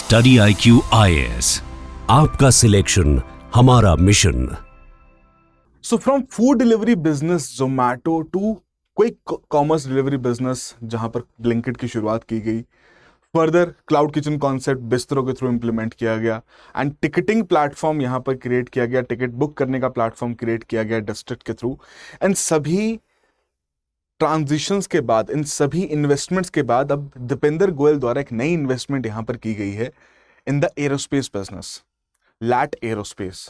Study IQ IAS, आपका selection हमारा mission. So from food delivery business Zomato to quick commerce delivery business जहां पर Blinkit की शुरुआत की गई, फर्दर क्लाउड किचन कॉन्सेप्ट बिस्तरों के थ्रू इंप्लीमेंट किया गया एंड टिकटिंग प्लेटफॉर्म यहां पर क्रिएट किया गया, टिकट बुक करने का प्लेटफॉर्म क्रिएट किया गया डिस्ट्रिक्ट के थ्रू। एंड सभी ट्रांजिशंस के बाद, इन सभी इन्वेस्टमेंट्स के बाद अब दीपेंद्र गोयल द्वारा एक नई इन्वेस्टमेंट यहां पर की गई है in the aerospace business, let aerospace,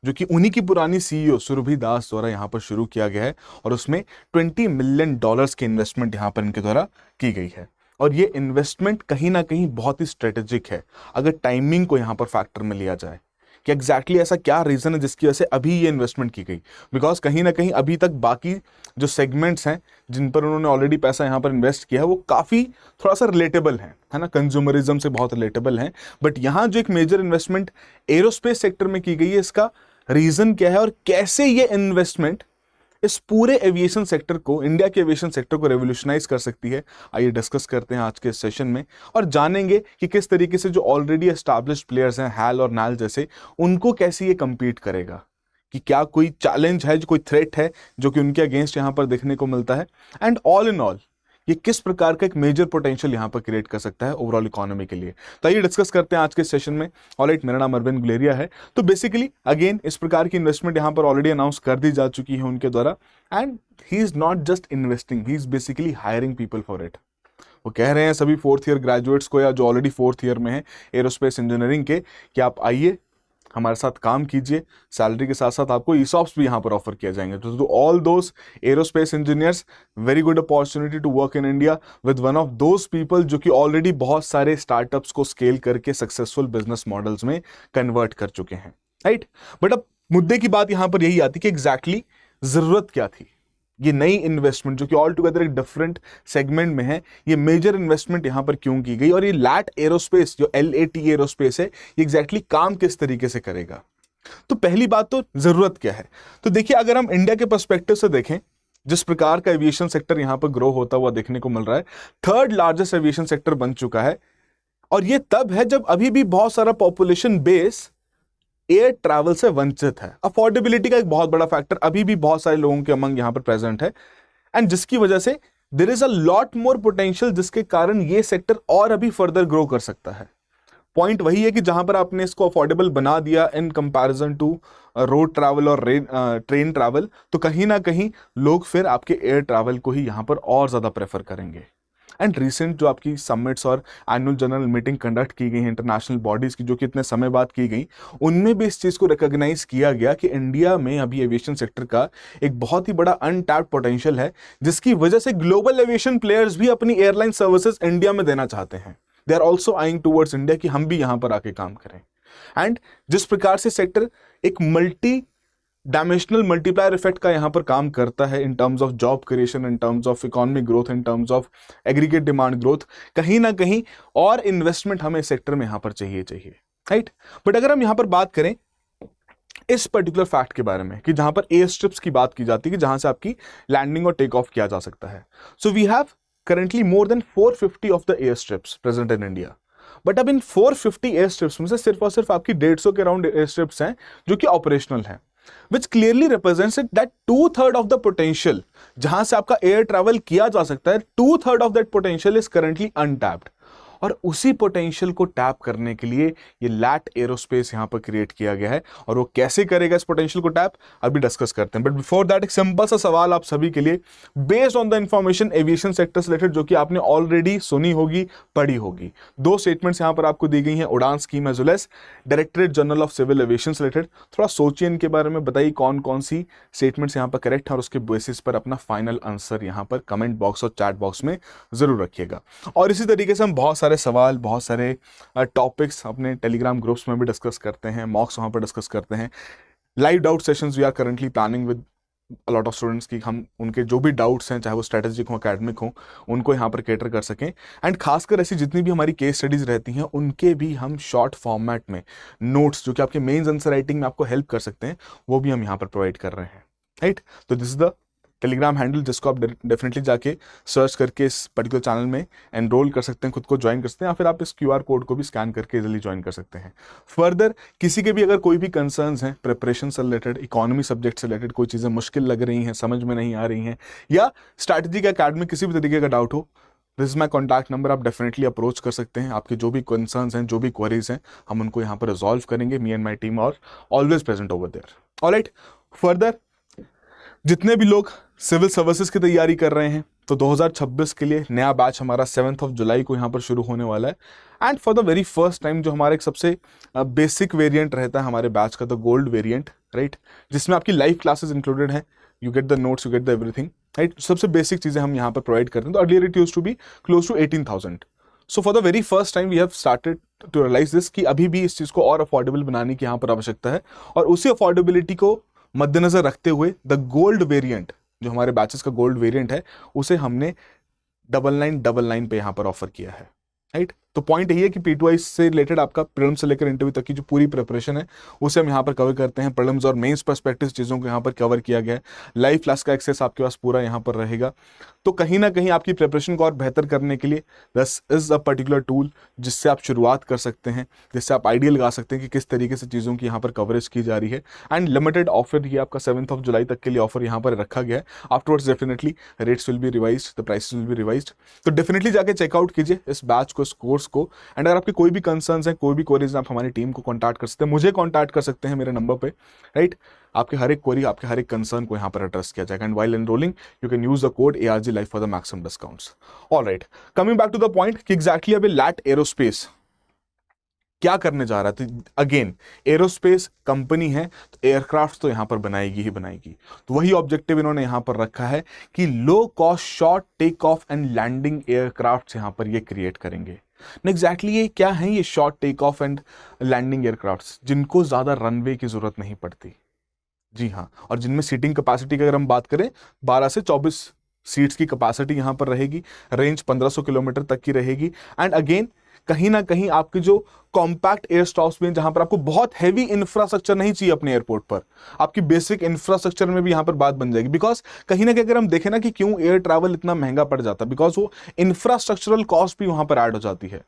जो कि उन्हीं की पुरानी CEO सुरभि दास द्वारा यहां पर शुरू किया गया है और उसमें $20 मिलियन की इन्वेस्टमेंट यहां पर इनके द्वारा की गई है। और ये इन्वेस्टमेंट कहीं ना कहीं बहुत ही स्ट्रेटेजिक है अगर टाइमिंग को यहां पर फैक्टर में लिया जाए कि एग्जैक्टली ऐसा क्या रीजन है जिसकी वजह से अभी ये इन्वेस्टमेंट की गई। बिकॉज कहीं ना कहीं अभी तक बाकी जो सेगमेंट्स हैं जिन पर उन्होंने ऑलरेडी पैसा यहाँ पर इन्वेस्ट किया है वो काफ़ी थोड़ा सा रिलेटेबल है ना, कंज्यूमरिज्म से बहुत रिलेटेबल हैं। बट यहाँ जो एक मेजर इन्वेस्टमेंट एरोस्पेस सेक्टर में की गई है, इसका रीजन क्या है और कैसे ये इन्वेस्टमेंट इस पूरे एविएशन सेक्टर को, इंडिया के एविएशन सेक्टर को रेवोल्यूशनाइज कर सकती है, आइए डिस्कस करते हैं आज के सेशन में और जानेंगे कि किस तरीके से जो ऑलरेडी एस्टैब्लिश्ड प्लेयर्स हैं हैल और नाल जैसे, उनको कैसे ये compete करेगा, कि क्या कोई चैलेंज है, जो कोई थ्रेट है जो कि उनके अगेंस्ट यहां पर देखने को मिलता है, एंड ऑल इन ऑल ये किस प्रकार का एक मेजर पोटेंशियल यहां पर क्रिएट कर सकता है ओवरऑल इकोनॉमी के लिए। तो आइए डिस्कस करते हैं आज के सेशन में। ऑलराइट, मेरा नाम अरविंद गुलेरिया है। तो बेसिकली अगेन इस प्रकार की इन्वेस्टमेंट यहां पर ऑलरेडी अनाउंस कर दी जा चुकी है उनके द्वारा, and he is not just investing, he is basically hiring people for it. वो कह रहे हैं सभी 4th ईयर ग्रेजुएट्स को या जो ऑलरेडी 4th ईयर में है एरोस्पेस इंजीनियरिंग के कि आप आइए हमारे साथ काम कीजिए, सैलरी के साथ साथ आपको ESOPs भी यहाँ पर ऑफर किए जाएंगे। तो all those aerospace engineers, very good opportunity to work in India with one of those people जो कि ऑलरेडी बहुत सारे स्टार्टअप्स को स्केल करके सक्सेसफुल बिजनेस मॉडल्स में कन्वर्ट कर चुके हैं, राइट। बट अब मुद्दे की बात यहाँ पर यही आती कि एग्जैक्टली जरूरत क्या थी, ये नई इन्वेस्टमेंट जो कि ऑल टुगेदर एक डिफरेंट सेगमेंट में है, ये मेजर इन्वेस्टमेंट यहां पर क्यों की गई और ये लैट एरोस्पेस जो LAT एरोस्पेस है ये एग्जैक्टली काम किस तरीके से करेगा। तो पहली बात तो जरूरत क्या है। तो देखिए, अगर हम इंडिया के पर्सपेक्टिव से देखें, जिस प्रकार का एविएशन सेक्टर यहां पर ग्रो होता हुआ देखने को मिल रहा है, 3rd लार्जेस्ट एविएशन सेक्टर बन चुका है और ये तब है जब अभी भी बहुत सारा पॉपुलेशन बेस एयर ट्रैवल से वंचित है। अफोर्डेबिलिटी का एक बहुत बड़ा फैक्टर अभी भी बहुत सारे लोगों के अमंग यहां पर प्रेजेंट है, एंड जिसकी वजह से there is a lot more potential, जिसके कारण ये सेक्टर और अभी फर्दर ग्रो कर सकता है। पॉइंट वही है कि जहां पर आपने इसको अफोर्डेबल बना दिया in comparison to road travel और ट्रेन ट्रैवल, तो कहीं ना कहीं लोग फिर आपके एयर ट्रैवल को ही यहां पर और ज्यादा प्रेफर करेंगे। एंड रिसेंट जो आपकी समिट्स और एनुअल जनरल मीटिंग कंडक्ट की गई है इंटरनेशनल बॉडीज की, जो कि इतने समय बाद की गई, उनमें भी इस चीज को रिकॉग्नाइज किया गया कि इंडिया में अभी एविएशन सेक्टर का एक बहुत ही बड़ा अनटैप्ड पोटेंशियल है, जिसकी वजह से ग्लोबल एविएशन प्लेयर्स भी अपनी एयरलाइन सर्विसेज इंडिया में देना चाहते हैं। They are also eyeing towards India कि हम भी यहां पर आके काम करें। एंड जिस प्रकार से सेक्टर एक मल्टी डायमेंशनल मल्टीप्लायर इफेक्ट का यहां पर काम करता है in terms of job creation, in terms of economic growth, in terms of aggregate demand growth, कहीं ना कहीं और इन्वेस्टमेंट हमें सेक्टर में यहां पर चाहिए, राइट। बट अगर हम यहां पर बात करें इस पर्टिकुलर फैक्ट के बारे में कि जहां पर एयर स्ट्रिप्स की बात की जाती है कि जहां से आपकी लैंडिंग और टेक ऑफ किया जा सकता है, so we have currently more than 450 of the air strips present in India. But अब इन 450 एयर स्ट्रिप्स में से सिर्फ और सिर्फ आपकी 150 के अराउंड एयर स्ट्रिप्स हैं जो कि ऑपरेशनल हैं, which clearly represents it that 2/3 of the potential जहां से आपका एयर ट्रैवल किया जा सकता है, 2/3 of that potential is currently untapped। और उसी पोटेंशियल को टैप करने के लिए ये लैट एरोस्पेस यहां पर क्रिएट किया गया है, और वो कैसे करेगा इस पोटेंशियल को टैप अभी डिस्कस करते हैं। बट बिफोर दैट एक सिंपल सा सवाल आप सभी के लिए, based on the information aviation sector से रिलेटेड जो कि आपने ऑलरेडी सुनी होगी, पढ़ी होगी। 2 स्टेटमेंट्स यहां पर आपको दी गई हैं, Udan scheme as well as directorate general of civil aviation से रिलेटेड। थोड़ा सोचिए इनके बारे में, बताइए कौन कौन सी स्टेटमेंट्स यहां पर करेक्ट है और उसके बेसिस पर अपना फाइनल आंसर यहां पर कमेंट बॉक्स और चैट बॉक्स में जरूर रखिएगा। और इसी तरीके से हम बहुत सारे सवाल, बहुत सारे टॉपिक्स अपने टेलीग्राम ग्रुप्स में भी डिस्कस करते हैं, मॉक्स वहां पर डिस्कस करते हैं, live doubt sessions we are currently planning with a lot of students की हम उनके जो भी डाउट्स हैं, चाहे वो स्ट्रेटेजिक हो, एकेडमिक हो, उनको यहाँ पर कैटर कर सकें। एंड खासकर ऐसी जितनी भी हमारी केस स्टडीज रहती हैं उनके भी हम शॉर्ट फॉर्मेट में नोट्स जो कि आपके मेंस आंसर राइटिंग में आपको हेल्प कर सकते हैं, वो भी हम यहाँ पर प्रोवाइड कर रहे हैं, राइट। तो this is the Telegram handle जिसको आप डेफिनेटली जाके सर्च करके इस पर्टिकुलर चैनल में एनरोल कर सकते हैं, खुद को ज्वाइन कर सकते हैं, या फिर आप इस क्यूआर कोड को भी स्कैन करके इजीली ज्वाइन कर सकते हैं। फर्दर किसी के भी अगर कोई भी कंसर्न्स हैं प्रिपरेशन से रिलेटेड, इकोनॉमी सब्जेक्ट से रिलेटेड, कोई चीज़ें मुश्किल लग रही हैं, समझ में नहीं आ रही हैं, या स्ट्रैटेजिक एकेडमी किसी भी तरीके का डाउट हो, this is my contact number, आप डेफिनेटली अप्रोच कर सकते हैं। आपके जो भी कंसर्न्स हैं, जो भी क्वेरीज हैं, हम उनको यहाँ पर रिजॉल्व करेंगे। Me and my team are always present over there. Alright, further जितने भी लोग सिविल सर्विसेज की तैयारी कर रहे हैं, तो 2026 के लिए नया बैच हमारा 7 जुलाई को यहाँ पर शुरू होने वाला है। And for the very first time जो हमारा एक सबसे बेसिक वेरिएंट रहता है हमारे बैच का, द गोल्ड वेरिएंट, राइट, जिसमें आपकी लाइव क्लासेस इंक्लूडेड है, you get the notes, you get the everything, right. सबसे बेसिक चीज़ें हम यहाँ पर प्रोवाइड करते हैं। तो earlier it used to be close to 18,000। So for the very first time we have started to realise this कि अभी भी इस चीज़ को और अफोर्डेबल बनाने की यहाँ पर आवश्यकता है, और उसी अफोर्डेबिलिटी को मद्देनजर रखते हुए द गोल्ड वेरिएंट, जो हमारे बैचेस का गोल्ड वेरिएंट है, उसे हमने 9999 पे यहाँ पर ऑफर किया है, राइट। तो पॉइंट यही है कि P2I से रिलेटेड आपका प्रीलिम्स से लेकर इंटरव्यू तक की जो पूरी प्रिपरेशन है उसे हम यहाँ पर कवर करते हैं। प्रीलिम्स और मेंस पर्सपेक्टिव चीज़ों को यहाँ पर कवर किया गया है। लाइव क्लास का एक्सेस आपके पास पूरा यहाँ पर रहेगा। तो कहीं ना कहीं आपकी प्रिपरेशन को और बेहतर करने के लिए this is a particular tool जिससे आप शुरुआत कर सकते हैं, जिससे आप आइडिया लगा सकते हैं कि किस तरीके से चीज़ों की यहाँ पर कवरेज की जा रही है। एंड लिमिटेड ऑफर ये आपका 7 जुलाई तक के लिए ऑफर यहाँ पर रखा गया है। Afterwards definitely rates will be revised, the prices will be revised. तो डेफिनेटली जाके चेकआउट कीजिए इस बैच को, इस कोर्स को। एंड अगर आपके कोई भी कंसर्न्स हैं, कोई भी क्वेरीज, आप हमारी टीम को कॉन्टैक्ट कर सकते हैं, मुझे कॉन्टैक्ट कर सकते हैं मेरे नंबर पे, राइट। आपके हर एक क्वेरी, आपके हर एक कंसर्न को यहाँ पर एड्रेस किया जाएगा। And while enrolling you can use the code ARG Live for the maximum discounts. Alright, coming back to the point कि एग्जैक्टली अभी लैट एरोस्पेस क्या करने जा रहा है। तो अगेन एरोस्पेस कंपनी है, तो एयरक्राफ्ट तो यहाँ पर बनाएगी ही बनाएगी। तो वही ऑब्जेक्टिव इन्होंने यहाँ पर रखा है कि low cost short take off and landing aircraft यहाँ पर ये क्रिएट करेंगे। एग्जैक्टली ये क्या है, ये short take off and landing aircraft जिनको ज्यादा रनवे की जरूरत नहीं पड़ती, जी हाँ, और जिनमें सीटिंग कैपेसिटी की अगर हम बात करें 12 से 24 सीट्स की कैपेसिटी यहाँ पर रहेगी, रेंज 1500 किलोमीटर तक की रहेगी। एंड अगेन कहीं ना कहीं आपके जो कॉम्पैक्ट एयर स्टॉप्स में, जहां पर आपको बहुत हैवी इंफ्रास्ट्रक्चर नहीं चाहिए अपने एयरपोर्ट पर, आपकी बेसिक इंफ्रास्ट्रक्चर में भी यहां पर बात बन जाएगी। बिकॉज कहीं ना कहीं अगर हम देखें ना कि क्यों एयर ट्रैवल इतना महंगा पड़ जाता है, बिकॉज वो इंफ्रास्ट्रक्चरल कॉस्ट भी वहां पर ऐड हो जाती है।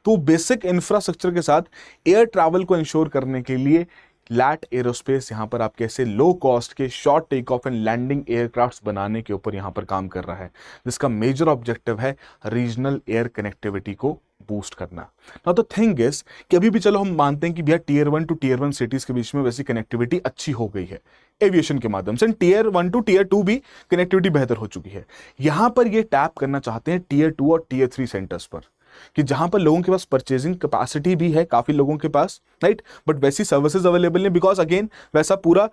तो बेसिक इंफ्रास्ट्रक्चर के साथ एयर ट्रैवल को इंश्योर करने के लिए लैट एरोस्पेस यहाँ पर आपके ऐसे लो कॉस्ट के short take off and landing aircrafts बनाने के ऊपर यहाँ पर काम कर रहा है, जिसका मेजर ऑब्जेक्टिव है रीजनल एयर कनेक्टिविटी को बूस्ट करना। नाउ द थिंग इज कि अभी भी चलो हम मानते हैं कि भैया Tier 1 to Tier 1 सिटीज के बीच में वैसी कनेक्टिविटी अच्छी हो गई है एविएशन के माध्यम से, Tier 1 to Tier 2 भी कनेक्टिविटी बेहतर हो चुकी है। यहां पर ये टैप करना चाहते हैं Tier 2 और Tier 3 सेंटर्स पर, कि जहां पर लोगों के पास परचेजिंग कैपेसिटी भी है काफी लोगों के पास, राइट, बट वैसी सर्विसेज अवेलेबल नहीं, बिकॉज अगेन वैसा पूरा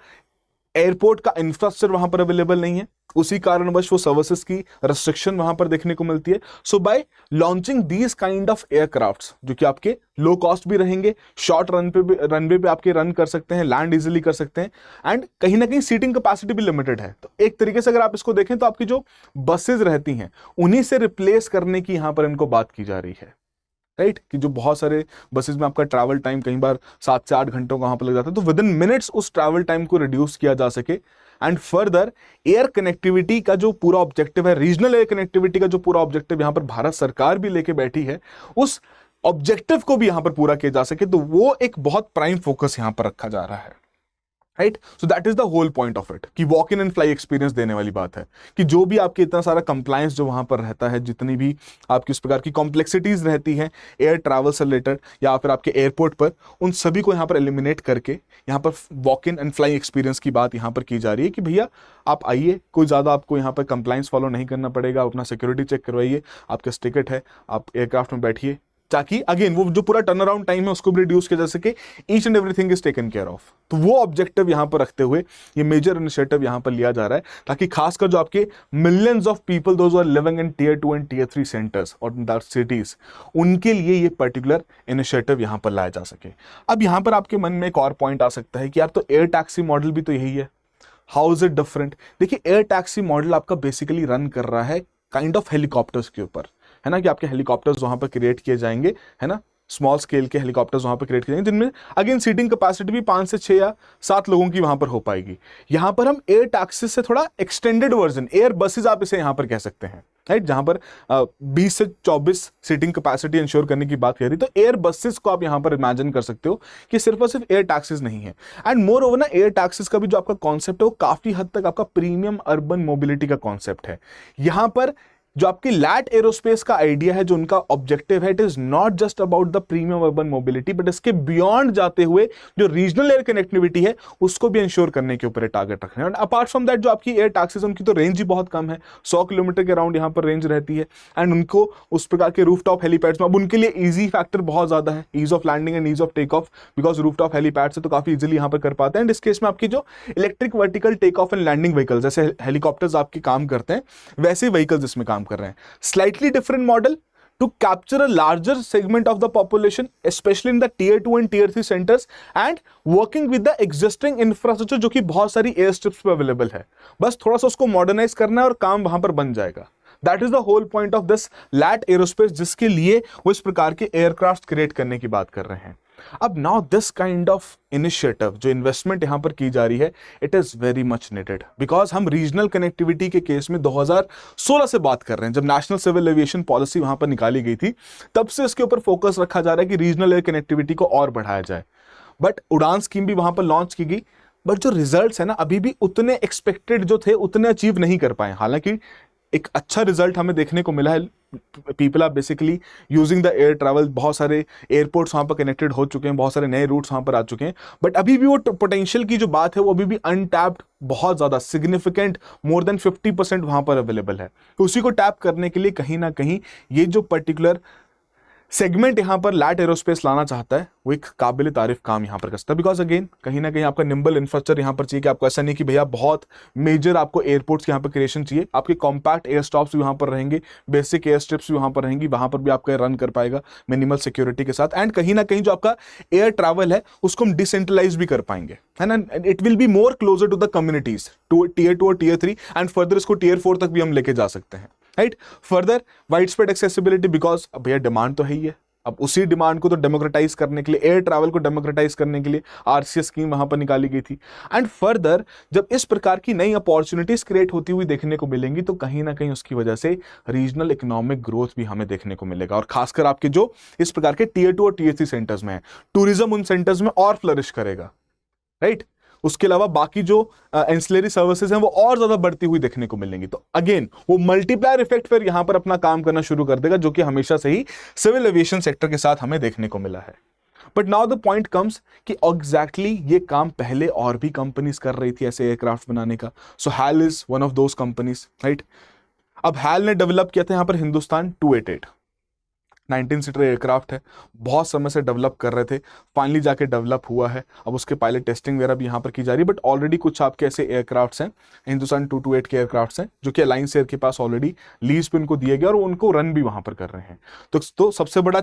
एयरपोर्ट का इंफ्रास्ट्रक्चर वहां पर अवेलेबल नहीं है। उसी कारणवश वो सर्विसेज की रेस्ट्रिक्शन वहां पर देखने को मिलती है। So by launching these kind of aircrafts जो कि आपके लो कॉस्ट भी रहेंगे, शॉर्ट रनवे पे आपके रन कर सकते हैं, लैंड इजीली कर सकते हैं, एंड कहीं ना कहीं सीटिंग कैपेसिटी भी लिमिटेड है। तो एक तरीके से अगर आप इसको देखें तो आपकी जो बसेज रहती हैं उन्हीं से रिप्लेस करने की यहां पर इनको बात की जा रही है, राइट, कि जो बहुत सारे बसेस में आपका ट्रैवल टाइम कई बार 7 से 8 घंटों का वहां पर लग जाता है, तो विद इन मिनट्स उस ट्रैवल टाइम को रिड्यूस किया जा सके। एंड फर्दर एयर कनेक्टिविटी का जो पूरा ऑब्जेक्टिव है, रीजनल एयर कनेक्टिविटी का जो पूरा ऑब्जेक्टिव यहां पर भारत सरकार भी लेके बैठी है, उस ऑब्जेक्टिव को भी यहां पर पूरा किया जा सके। तो वो एक बहुत प्राइम फोकस यहां पर रखा जा रहा है, right. So that is the whole point of it, कि walk in and fly experience देने वाली बात है कि जो भी आपके इतना सारा कंप्लायंस जो वहां पर रहता है, जितनी भी आपकी उस प्रकार की कॉम्प्लेक्सिटीज रहती हैं एयर ट्रैवल से रिलेटेड या फिर आपके एयरपोर्ट पर, उन सभी को यहाँ पर एलिमिनेट करके यहाँ पर walk in and fly experience की बात यहाँ पर की जा रही है कि भैया आप आइए, कोई ज़्यादा आपको यहाँ पर कंप्लायंस फॉलो नहीं करना पड़ेगा, आप अपना सिक्योरिटी चेक करवाइए, आपका टिकट है, आप एयरक्राफ्ट में बैठिए, ताकि अगेन वो जो पूरा टर्न अराउंड टाइम है उसको भी रिड्यूस किया जा सके। Each and everything is taken care of. तो वो ऑब्जेक्टिव यहां पर रखते हुए ये मेजर इनिशिएटिव यहां पर लिया जा रहा है, ताकि खासकर जो आपके millions of people those are living in Tier 2 and Tier 3 centres और दैट सिटीज, उनके लिए ये पर्टिकुलर इनिशिएटिव यहां पर लाया जा सके। अब यहां पर आपके मन में एक और पॉइंट आ सकता है कि यार तो एयर टैक्सी मॉडल भी तो यही है, हाउ इज इट डिफरेंट। देखिए एयर टैक्सी मॉडल आपका बेसिकली रन कर रहा है काइंड ऑफ हेलीकॉप्टर्स के ऊपर, है ना, कि आपके हेलीकॉप्टर्स वहां पर क्रिएट किए जाएंगे, है ना, स्मॉल स्केल के हेलीकॉप्टर्स वहां पर क्रिएट किए जाएंगे, जिनमें अगेन सीटिंग कैपेसिटी भी 5 से 6 या 7 लोगों की वहां पर हो पाएगी। यहां पर हम एयर टैक्सी से थोड़ा एक्सटेंडेड वर्जन, एयर बसेज आप इसे यहां पर कह सकते हैं, राइट, जहां पर 20 से 24 सीटिंग कैपेसिटी इंश्योर करने की बात करी, तो एयर बसेस को आप यहां पर इमेजिन कर सकते हो कि सिर्फ और सिर्फ एयर टैक्सीज नहीं है। एंड मोर ओवर ना, एयर टैक्सीज का भी जो आपका कॉन्सेप्ट है वो काफी हद तक आपका प्रीमियम अर्बन मोबिलिटी का कॉन्सेप्ट है। यहां पर जो आपकी लैट एरोस्पेस का आइडिया है, जो उनका ऑब्जेक्टिव है, it is not just about the premium urban mobility, but इसके बियॉन्ड जाते हुए जो रीजनल एयर कनेक्टिविटी है उसको भी इंश्योर करने के ऊपर टारगेट रखना है। और अपार्ट फ्रॉम दैट, जो आपकी एयर टैक्सीज उनकी तो रेंज ही बहुत कम है, 100 किलोमीटर के अराउंड यहाँ पर रेंज रहती है। एंड उनको उस प्रकार के रूफटॉप हेलीपैड्स में अब उनके लिए ईजी फैक्टर बहुत ज्यादा है, ease of landing and ease of take off, because rooftop helipad से तो काफी इजीली यहाँ पर कर पाते हैं। एंड इस केस में आपकी जो electric vertical take off and landing vehicle, जैसे हेलीकॉप्टर्स आपके काम करते हैं वैसे व्हीकल्स इसमें काम कर रहे हैं। Slightly different model to capture a larger segment of the population, especially in the tier 2 and tier 3 centers, and working with the existing infrastructure जो कि बहुत सारी एयर स्ट्रिप्स पे अवेलेबल है। बस थोड़ा सा उसको मॉडर्नाइज करना है और काम वहां पर बन जाएगा। That is the whole point of this LAT Aerospace, जिसके लिए वो इस प्रकार के एयरक्राफ्ट क्रिएट करने की बात कर रहे हैं। अब now this kind of initiative, जो इन्वेस्टमेंट यहां पर की जा रही है, it is very much needed, because हम रीजनल कनेक्टिविटी के केस में 2016 से बात कर रहे हैं, जब नेशनल सिविल एविएशन पॉलिसी वहां पर निकाली गई थी, तब से इसके ऊपर फोकस रखा जा रहा है कि रीजनल एयर कनेक्टिविटी को और बढ़ाया जाए। बट उड़ान स्कीम भी वहां पर लॉन्च की गई, बट जो रिजल्ट्स है ना, अभी भी उतने एक्सपेक्टेड जो थे उतने अचीव नहीं कर पाए। हालांकि एक अच्छा रिजल्ट हमें देखने को मिला है, people are basically using the air travel, बहुत सारे एयरपोर्ट्स वहां पर कनेक्टेड हो चुके हैं, बहुत सारे नए रूट्स वहां पर आ चुके हैं, बट अभी भी वो पोटेंशियल की जो बात है वो अभी भी अनटैप्ड, बहुत ज्यादा सिग्निफिकेंट, मोर देन 50% वहां पर अवेलेबल है। तो उसी को टैप करने के लिए कहीं ना कहीं ये जो पर्टिकुलर सेगमेंट यहां पर लैट एरोस्पेस लाना चाहता है, वो एक काबिल तारीफ काम यहां पर कर सकता है। बिकॉज अगेन कहीं ना कहीं आपका निम्बल इंफ्रास्ट्रक्चर यहां पर चाहिए, कि आपको ऐसा नहीं कि भैया बहुत मेजर आपको एयरपोर्ट्स यहां पर क्रिएशन चाहिए, आपके कॉम्पैक्ट एयर स्टॉप्स भी वहां पर रहेंगे, बेसिक एयर स्ट्रिप्स भी वहां पर रहेंगी, वहां पर भी आपका रन कर पाएगा मिनिमल सिक्योरिटी के साथ। एंड कहीं ना कहीं जो आपका एयर ट्रैवल है उसको हम डिसेंट्रलाइज भी कर पाएंगे, है ना। It will be more closer to the communities, to tier 2 और टियर 3, एंड फर्दर इसको टियर 4 तक भी हम लेके जा सकते हैं, right. Further wide spread accessibility, because अब भैया डिमांड तो है ही है, अब उसी डिमांड को तो डेमोक्रेटाइज करने के लिए, एयर ट्रैवल को डेमोक्रेटाइज करने के लिए आरसीएस स्कीम वहां पर निकाली गई थी। एंड फर्दर जब इस प्रकार की नई अपॉर्चुनिटीज क्रिएट होती हुई देखने को मिलेंगी, तो कहीं ना कहीं उसकी वजह से रीजनल इकोनॉमिक ग्रोथ भी हमें देखने को मिलेगा। और खासकर आपके जो इस प्रकार के टियर 2 और टियर 3 सेंटर्स में है, टूरिज्म उन सेंटर्स में और फ्लरिश करेगा, राइट। उसके अलावा बाकी जो एंसिलरी सर्विसेज हैं वो और ज्यादा बढ़ती हुई देखने को मिलेंगी। तो अगेन वो मल्टीप्लायर इफेक्ट फिर यहां पर अपना काम करना शुरू कर देगा, जो कि हमेशा से ही सिविल एविएशन सेक्टर के साथ हमें देखने को मिला है। But now the point comes कि एग्जैक्टली ये काम पहले और भी कंपनीज कर रही थी ऐसे एयरक्राफ्ट बनाने का। So HAL is one of those companies, right. अब हैल ने डेवलप किया था यहां पर हिंदुस्तान 288, 19 सीटर एयरक्राफ्ट है, बहुत समय से डेवलप कर रहे थे, फाइनली जाके डेवलप हुआ है। अब उसके पायलट टेस्टिंग वगैरह भी यहाँ पर की जा रही है। बट ऑलरेडी कुछ आपके ऐसे एयरक्राफ्ट्स हैं, हिंदुस्तान 228 के एयरक्राफ्ट्स हैं, जो कि अलायंस एयर के पास ऑलरेडी लीज पे उनको दिए गए और उनको रन भी वहां पर कर रहे हैं। तो सबसे बड़ा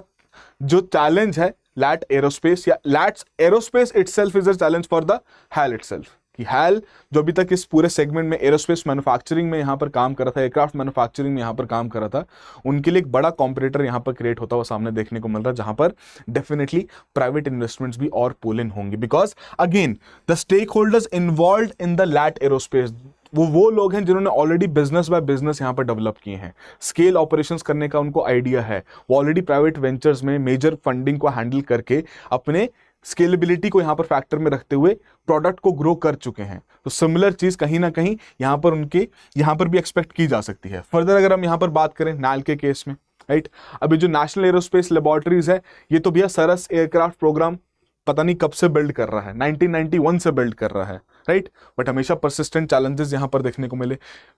जो चैलेंज है लैट एरोस्पेस, या LAT's Aerospace itself is a challenge for the HAL itself, कि हैल जो अभी तक इस पूरे सेगमेंट में एरोस्पेस मैन्युफैक्चरिंग में यहां पर काम कर रहा था, एयरक्राफ्ट मैन्युफैक्चरिंग में यहां पर काम कर रहा था, उनके लिए एक बड़ा कॉम्पिटिटर यहां पर क्रिएट होता हुआ सामने देखने को मिल रहा है, जहां पर डेफिनेटली प्राइवेट इन्वेस्टमेंट्स भी और पुल इन होंगे। Because again the stakeholders involve in the LAT Aerospace, वो लोग हैं जिन्होंने ऑलरेडी बिजनेस बाय बिजनेस यहां पर डेवलप किए हैं, स्केल ऑपरेशंस करने का उनको आइडिया है, वो ऑलरेडी प्राइवेट वेंचर्स में मेजर फंडिंग को हैंडल करके अपने स्केलेबिलिटी को यहां पर फैक्टर में रखते हुए प्रोडक्ट को ग्रो कर चुके हैं। तो सिमिलर चीज कहीं ना कहीं यहां पर उनके यहां पर भी एक्सपेक्ट की जा सकती है। फर्दर अगर हम यहां पर बात करें नाल के केस में, राइट, अभी जो नेशनल एरोस्पेस लेबोरेटरीज है, ये तो भैया सरस एयरक्राफ्ट प्रोग्राम पता नहीं कब से बिल्ड कर रहा है, 1991 से बिल्ड कर रहा है, राइट। बट हमेशा परसिस्टेंट चैलेंजेस यहां पर देखने को मिले।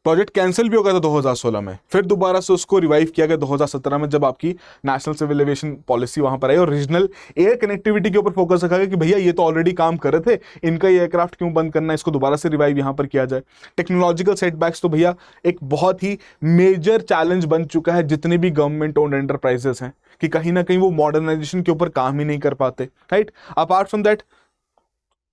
प्रोजेक्ट कैंसिल भी हो गया था 2016 में, फिर दोबारा से उसको रिवाइव किया गया 2017 में, जब आपकी नेशनल सिविल एविएशन पॉलिसी वहां पर आई और रीजनल एयर कनेक्टिविटी के ऊपर फोकस रखा गया कि भैया ये तो ऑलरेडी काम कर रहे थे, इनका ये एयरक्राफ्ट क्यों बंद करना है, इसको दोबारा से रिवाइव यहां पर किया जाए। टेक्नोलॉजिकल सेटबैक्स तो भैया एक बहुत ही मेजर चैलेंज बन चुका है जितने भी गवर्नमेंट ओन्ड एंटरप्राइजेस हैं, कि कहीं ना कहीं वो मॉडर्नाइजेशन के ऊपर काम ही नहीं कर पाते, राइट। अपार्ट फ्रॉम दैट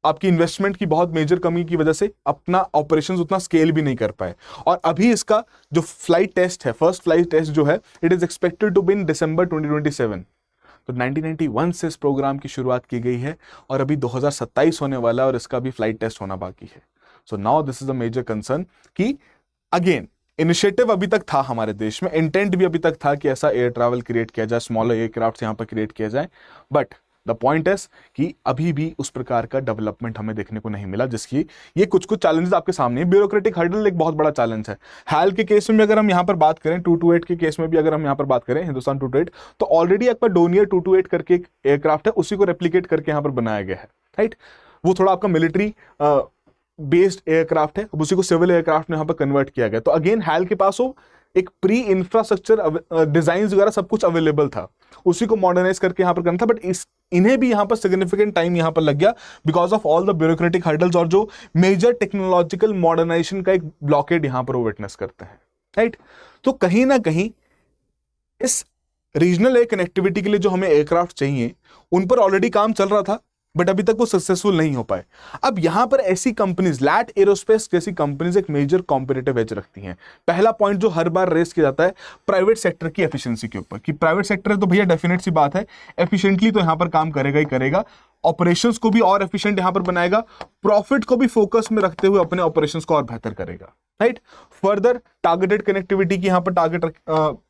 आपकी इन्वेस्टमेंट की बहुत मेजर कमी की वजह से अपना ऑपरेशंस उतना स्केल भी नहीं कर पाए। और अभी इसका जो फ्लाइट टेस्ट है, फर्स्ट फ्लाइट टेस्ट जो है, it is expected to be in December 2027। तो 1991 से इस प्रोग्राम की शुरुआत की गई है और अभी 2027 होने वाला है और इसका भी फ्लाइट टेस्ट होना बाकी है। So now this is a major concern कि अगेन इनिशिएटिव अभी तक था हमारे देश में, इंटेंट भी अभी तक था कि ऐसा एयर ट्रैवल क्रिएट किया जाए, स्मॉलर एयरक्राफ्ट यहाँ पर क्रिएट किया जाए, बट द पॉइंट इज कि अभी भी उस प्रकार का डेवलपमेंट हमें देखने को नहीं मिला, जिसकी ये कुछ कुछ चैलेंजेस आपके सामने है। ब्यूरोक्रेटिक हर्डल एक बहुत बड़ा चैलेंज है। हाल के केस में भी अगर हम यहाँ पर बात करें, 228 के केस में भी अगर हम यहाँ पर बात करें, हिंदुस्तान 228, तो ऑलरेडी एक बार डोनियर 228 करके एक एयरक्राफ्ट है, उसी को रेप्लिकेट करके यहाँ पर बनाया गया है, राइट। वो थोड़ा आपका मिलिट्री बेस्ड एयरक्राफ्ट है, अब उसी को सिविल एयरक्राफ्ट में यहाँ पर कन्वर्ट किया गया। तो अगेन हाल के पास वो एक प्री इंफ्रास्ट्रक्चर डिजाइन वगैरह सब कुछ अवेलेबल था, उसी को मॉडर्नाइज करके यहाँ पर करना था, बट इन्हें भी यहाँ पर सिग्निफिकेंट टाइम यहाँ पर लग गया because of all the bureaucratic hurdles और जो मेजर टेक्नोलॉजिकल मॉडर्नाइजेशन का एक ब्लॉकेड यहाँ पर वो विटनेस करते हैं, राइट। तो कहीं ना कहीं इस रीजनल एयर कनेक्टिविटी के लिए जो हमें एयरक्राफ्ट चाहिए उन पर ऑलरेडी काम चल रहा था, बट अभी तक वो सक्सेसफुल नहीं हो पाए। अब यहां पर ऐसी कंपनीज, लैट एरोस्पेस जैसी कंपनीज एक मेजर कॉम्पिटिटिव एज रखती हैं। पहला पॉइंट जो हर बार रेस किया जाता है प्राइवेट सेक्टर की एफिशिएंसी के ऊपर, कि प्राइवेट सेक्टर है तो भैया डेफिनेट सी बात है एफिशिएंटली तो यहां पर काम करेगा ही करेगा, ऑपरेशंस को भी और एफिशिएंट यहां पर बनाएगा, प्रॉफिट को भी फोकस में रखते हुए अपने ऑपरेशंस को और बेहतर करेगा, राइट। फर्दर टारगेटेड कनेक्टिविटी की यहां पर टारगेट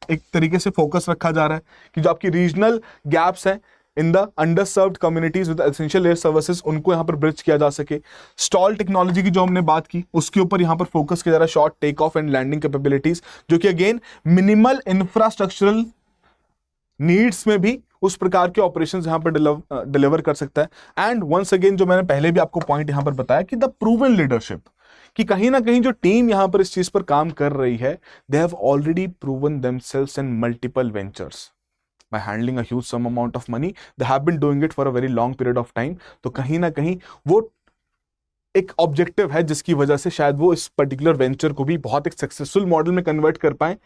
एक तरीके से फोकस रखा जा रहा है कि जो आपकी रीजनल गैप्स हैं in the underserved communities with essential air services, उनको यहां पर ब्रिज किया जा सके। स्टॉल टेक्नोलॉजी की जो हमने बात की उसके ऊपर यहां पर फोकस किया जा रहा है, short take off and landing capabilities, जो कि अगेन मिनिमल इंफ्रास्ट्रक्चरल नीड्स में भी उस प्रकार के ऑपरेशंस यहां पर डिलीवर कर सकता है। एंड वंस अगेन जो मैंने पहले भी आपको पॉइंट यहां पर बताया कि द प्रूवन लीडरशिप, कि कहीं ना कहीं जो टीम यहां पर इस चीज पर काम कर रही है, they have already proven themselves in multiple ventures by handling a huge sum amount of money. They have been doing it for a very long period of time. तो कहीं ना कहीं वो एक ऑब्जेक्टिव है जिसकी वजह से शायद वो इस पर्टिकुलर वेंचर को भी बहुत एक सक्सेसफुल मॉडल में कन्वर्ट कर पाए,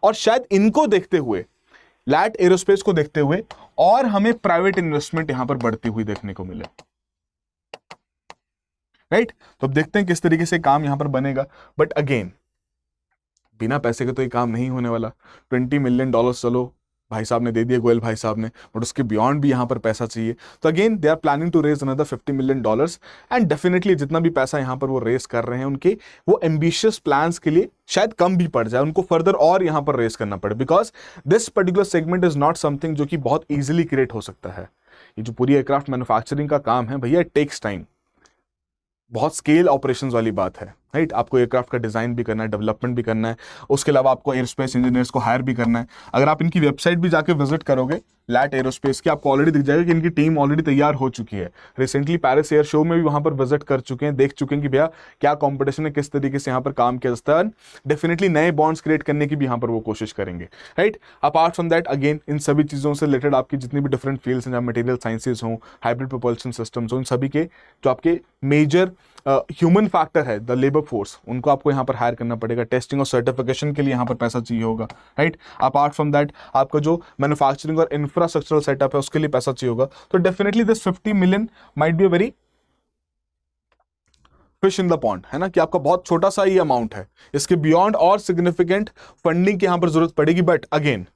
और शायद इनको देखते हुए, लैट एरोस्पेस को देखते हुए, और हमें प्राइवेट इन्वेस्टमेंट यहां पर बढ़ती हुई देखने को मिले, राइट। तो अब देखते हैं किस तरीके से काम यहां पर बनेगा, बट अगेन बिना पैसे के तो ये काम नहीं होने वाला। $20 मिलियन चलो भाई साहब ने दे दिए, गोयल भाई साहब ने, बट उसके बियॉन्ड भी यहां पर पैसा चाहिए। तो again they are planning to raise another $50 million, and definitely जितना भी पैसा यहां पर वो रेस कर रहे हैं, उनके वो एम्बिशियस प्लान्स के लिए शायद कम भी पड़ जाए, उनको फर्दर और यहां पर रेस करना पड़े, because this particular segment is not something जो कि बहुत ईजिली क्रिएट हो सकता है। ये जो पूरी एयरक्राफ्ट मैन्युफैक्चरिंग का काम है भैया, इट टेक्स टाइम, बहुत स्केल ऑपरेशंस वाली बात है, राइट। आपको एयरक्राफ्ट का डिजाइन भी करना है, डेवलपमेंट भी करना है, उसके अलावा आपको एयरस्पेस इंजीनियर्स को हायर भी करना है। अगर आप इनकी वेबसाइट भी जाके विजिट करोगे लैट एरोस्पेस की, आपको ऑलरेडी दिख जाएगा कि इनकी टीम ऑलरेडी तैयार हो चुकी है। रिसेंटली पेरिस एयर शो में भी वहां पर विजिट कर चुके हैं, देख चुके हैं कि भैया क्या कॉम्पिटिशन है, किस तरीके से यहाँ पर काम किया जाता है। डेफिनेटली नए बॉन्ड्स क्रिएट करने की भी यहाँ पर वो कोशिश करेंगे, right. Apart from that again in सभी चीज़ों से रिलेटेड आपकी जितनी भी डिफरेंट फील्ड्स हैं, जहाँ मटेरियल साइंसेज हों, हाइब्रिड प्रोपल्शन सिस्टम्स हों, इन सभी के जो आपके मेजर ह्यूमन फैक्टर है, द लेबर फोर्स, उनको आपको यहाँ पर हायर करना पड़ेगा। टेस्टिंग और सर्टिफिकेशन के लिए यहाँ पर पैसा चाहिए होगा, राइट। अपार्ट फ्रॉम दैट आपका जो मैन्युफैक्चरिंग और इंफ्रास्ट्रक्चरल सेटअप है उसके लिए पैसा चाहिए होगा। तो definitely this 50 million might be a very fish in the pond, है ना, कि आपका बहुत छोटा सा ही अमाउंट है, इसके बियॉन्ड और सिग्निफिकेंट फंडिंग की यहाँ पर जरूरत पड़ेगी। बट अगेन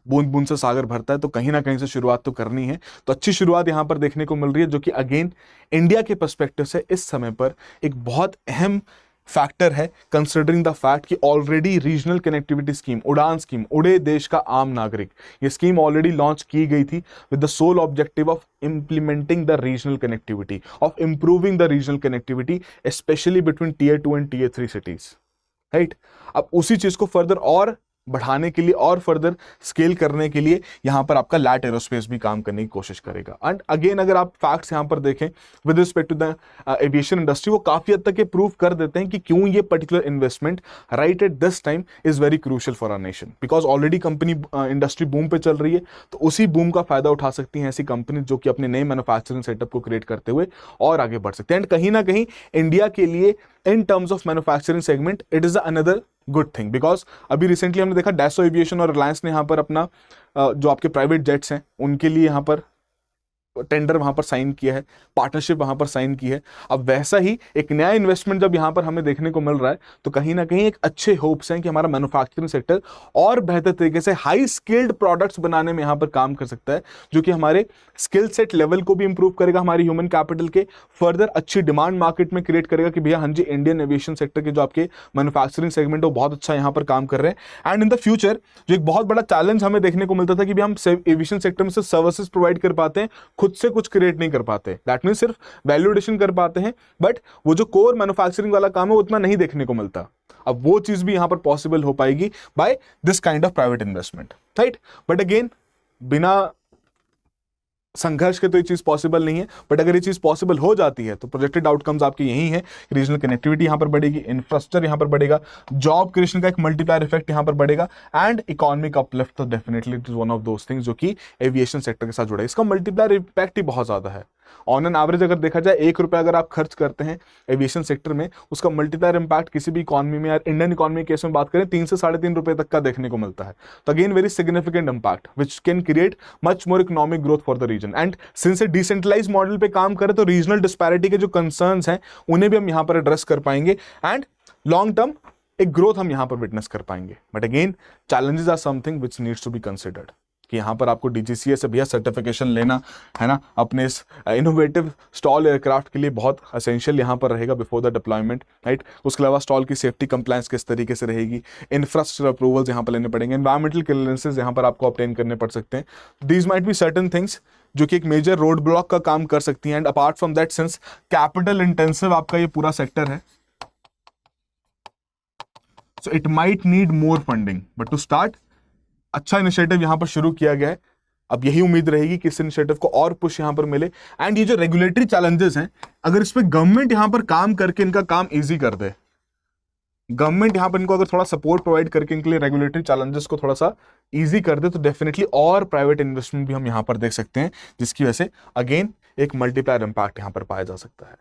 बूंद बूंद से सागर भरता है, तो कहीं ना कहीं से शुरुआत तो करनी है। तो अच्छी शुरुआत यहां पर देखने को मिल रही है, जो कि अगेन इंडिया के पर्सपेक्टिव से इस समय पर एक बहुत अहम फैक्टर है, कंसिडरिंग द फैक्ट कि ऑलरेडी रीजनल कनेक्टिविटी स्कीम, उड़ान स्कीम, उड़े देश का आम नागरिक, ये स्कीम ऑलरेडी लॉन्च की गई थी with the sole objective of implementing the regional connectivity, of improving the regional connectivity specially between Tier 2 and Tier 3 cities, right. अब उसी चीज को फर्दर और बढ़ाने के लिए और फर्दर स्केल करने के लिए यहां पर आपका लैट एरोस्पेस भी काम करने की कोशिश करेगा। एंड अगेन अगर आप फैक्ट्स यहां पर देखें with respect to the aviation industry, वो काफी हद तक ये प्रूव कर देते हैं कि क्यों ये particular investment right at this time is very crucial for our nation, because already company industry boom पे चल रही है। तो उसी बूम का फायदा उठा सकती हैं ऐसी कंपनी जो कि अपने नए मैन्युफैक्चरिंग सेटअप को क्रिएट करते हुए और आगे बढ़ सकते हैं। एंड कहीं ना कहीं इंडिया के लिए in terms of manufacturing segment it is another good thing, because अभी रिसेंटली हमने देखा डैसो एविएशन और रिलायंस ने यहाँ पर अपना जो आपके प्राइवेट जेट्स हैं उनके लिए यहाँ पर टेंडर वहां पर साइन किया है, पार्टनरशिप वहां पर साइन की है। अब वैसा ही एक नया इन्वेस्टमेंट जब यहां पर हमें देखने को मिल रहा है तो कहीं ना कहीं एक अच्छे होप्स हैं कि हमारा मैन्युफैक्चरिंग सेक्टर और बेहतर तरीके से हाई स्किल्ड प्रोडक्ट्स बनाने में यहां पर काम कर सकता है, जो कि हमारे स्किल सेट लेवल को भी इंप्रूव करेगा, हमारी ह्यूमन कैपिटल के फर्दर अच्छी डिमांड मार्केट में क्रिएट करेगा कि भैया हाँ जी, इंडियन एविएशन सेक्टर के जो आपके मैन्युफैक्चरिंग सेगमेंट है वो बहुत अच्छा यहां पर काम कर रहे हैं। एंड इन द फ्यूचर जो एक बहुत बड़ा चैलेंज हमें देखने को मिलता था कि भी हम एविएशन सेक्टर में से सर्विसेज प्रोवाइड कर पाते हैं, खुद से कुछ क्रिएट नहीं कर पाते, दैट मीन सिर्फ वैल्यू एडिशन कर पाते हैं, बट वो जो कोर मैन्युफैक्चरिंग वाला काम है वो उतना नहीं देखने को मिलता। अब वो चीज भी यहां पर पॉसिबल हो पाएगी by this kind of private investment, right. But again बिना संघर्ष के तो ये चीज पॉसिबल नहीं है, बट अगर ये चीज पॉसिबल हो जाती है तो प्रोजेक्टेड आउटकम्स आपके यही है, रीजनल कनेक्टिविटी यहां पर बढ़ेगी, इंफ्रास्ट्रक्चर यहां पर बढ़ेगा, जॉब क्रिएशन का एक मल्टीप्लायर इफेक्ट यहां पर बढ़ेगा, एंड इकोनॉमिक अपलिफ्ट तो definitely it is one of those things जो कि एविएशन सेक्टर के साथ जुड़ा है। इसका मल्टीप्लायर इम्पैक्ट ही बहुत ज्यादा है। ऑन एन एवरेज अगर देखा जाए 1 रुपया अगर आप खर्च करते हैं एविएशन सेक्टर में, उसका मल्टीप्लायर इंपैक्ट किसी भी इकॉनमी में, यार इंडियन इकॉनमी केस में बात करें 3 से 3.5 रुपए तक का देखने को मिलता है। तो again very significant impact which can create much more economic growth for the region. And since a decentralise model पे काम करें तो रीजनल डिस्पैरिटी के जो कंसर्न्स हैं उन्हें भी हम यहां पर एड्रेस कर पाएंगे, एंड लॉन्ग टर्म एक ग्रोथ हम यहां पर विटनेस कर पाएंगे। But again challenges are something which needs to be considered कि यहाँ पर आपको डीजीसीए से भैया सर्टिफिकेशन लेना है ना, अपने इस इनोवेटिव स्टॉल एयरक्राफ्ट के लिए बहुत असेंशियल यहाँ पर रहेगा बिफोर द डिप्लॉयमेंट, राइट। उसके अलावा स्टॉल की सेफ्टी कंप्लायंस किस तरीके से रहेगी, इंफ्रास्ट्रक्चर अप्रूवल्स यहाँ पर लेने पड़ेंगे, एनवायरमेंटल क्लियरेंसेस यहाँ पर आपको ऑब्टेन करने पड़ सकते हैं। These might be certain things जो कि एक मेजर रोड ब्लॉक का काम कर सकती हैं। And apart from that, since capital intensive आपका ये पूरा सेक्टर है, so it might need more funding, but to start अच्छा इनिशिएटिव यहां पर शुरू किया गया है। अब यही उम्मीद रहेगी कि इस इनिशिएटिव को और पुश यहां पर मिले। एंड ये जो रेगुलेटरी चैलेंजेस हैं, अगर इस पे गवर्नमेंट यहां पर काम करके इनका काम इजी कर दे, गवर्नमेंट यहां पर इनको अगर थोड़ा सपोर्ट प्रोवाइड करके इनके लिए रेगुलेटरी चैलेंजेस को थोड़ा सा इजी कर दे, तो डेफिनेटली और प्राइवेट इन्वेस्टमेंट भी हम यहां पर देख सकते हैं, जिसकी वजह से अगेन एक मल्टीप्लायर इंपैक्ट यहां पर पाया जा सकता है।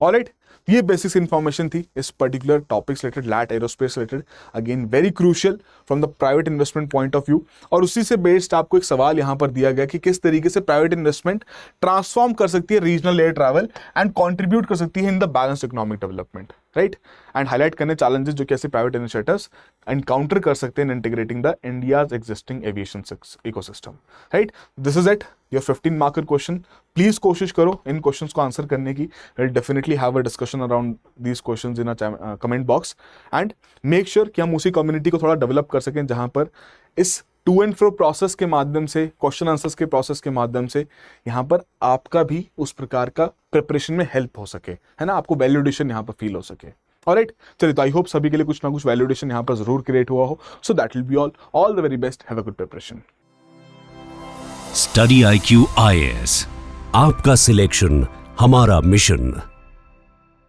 ऑलराइट, ये बेसिक इंफॉर्मेशन थी इस particular topic related, LAT Aerospace related, again very crucial from the private investment point of view. और उसी से बेस्ड आपको एक सवाल यहां पर दिया गया कि किस तरीके से प्राइवेट इन्वेस्टमेंट ट्रांसफॉर्म कर सकती है regional air travel and contribute कर सकती है in the balance economic development, right. And highlight करने चैलेंजेस जो कैसे प्राइवेट इनिशिएटिव्स एनकाउंटर कर सकते हैं in integrating the India's existing aviation ecosystem, right. This is it, your 15 marker question. Please कोशिश करो इन क्वेश्चंस को आंसर करने की। Will definitely have a discussion around these questions in a comment box, and make sure कि हम उसी community को थोड़ा डेवलप कर सकें जहां पर इस टू एंड फ्रो प्रोसेस के माध्यम से, क्वेश्चन आंसर्स के प्रोसेस के माध्यम से यहाँ पर आपका भी उस प्रकार का प्रिपरेशन में हेल्प हो सके, है ना, आपको वैल्यूडेशन यहाँ पर फील हो सके। ऑलराइट, चलिए, तो आई होप सभी के लिए कुछ ना कुछ वैल्यूडेशन यहाँ पर जरूर क्रिएट हुआ हो। So that will be all the very best, have a good preparation. Study IQ IAS, आपका सिलेक्शन हमारा मिशन।